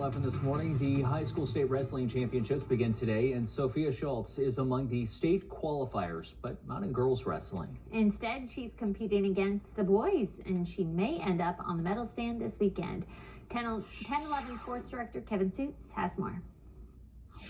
11 this morning, the high school state wrestling championships begin today, and Sophia Shultz is among the state qualifiers, but not in girls wrestling. Instead, she's competing against the boys, and she may end up on the medal stand this weekend. 10-11 sports director Kevin Suits has more.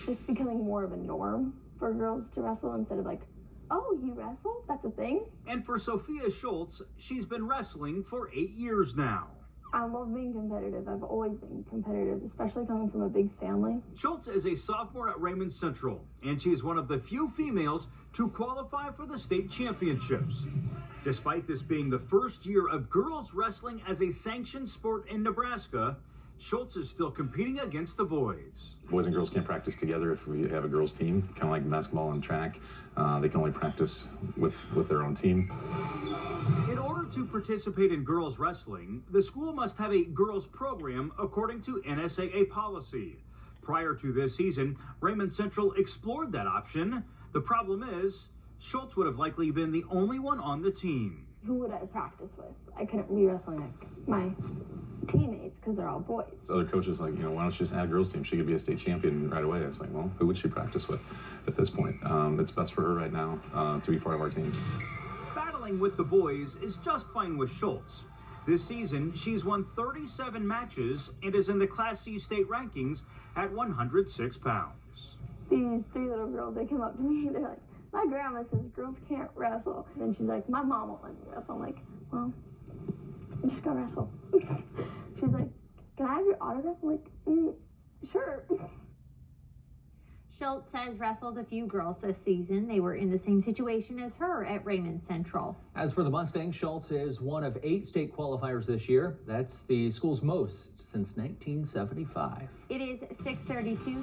Just becoming more of a norm for girls to wrestle instead of like, oh, you wrestle? That's a thing? And for Sophia Shultz, she's been wrestling for 8 years now. I love being competitive. I've always been competitive, especially coming from a big family. Schultz is a sophomore at Raymond Central, and she is one of the few females to qualify for the state championships. Despite this being the first year of girls wrestling as a sanctioned sport in Nebraska, Schultz is still competing against the boys. Boys and girls can't practice together if we have a girls team, kind of like basketball and track. They can only practice with their own team. In order to participate in girls wrestling, the school must have a girls program according to NSAA policy. Prior to this season, Raymond Central explored that option. The problem is, Schultz would have likely been the only one on the team. Who would I practice with? I couldn't be wrestling like my teammates because they're all boys. The other coaches like, why don't you just add a girls team? She could be a state champion right away. I was like, well, who would she practice with at this point? It's best for her right now to be part of our team. Battling with the boys is just fine with Schultz. This season, she's won 37 matches and is in the Class C state rankings at 106 pounds. These 3 little girls, they come up to me, they're like, my grandma says girls can't wrestle. And she's like, my mom won't let me wrestle. I'm like, well, just go wrestle. She's like, can I have your autograph? I'm like, sure. Schultz has wrestled a few girls this season. They were in the same situation as her at Raymond Central. As for the Mustangs, Schultz is one of 8 state qualifiers this year. That's the school's most since 1975. It is 6:32.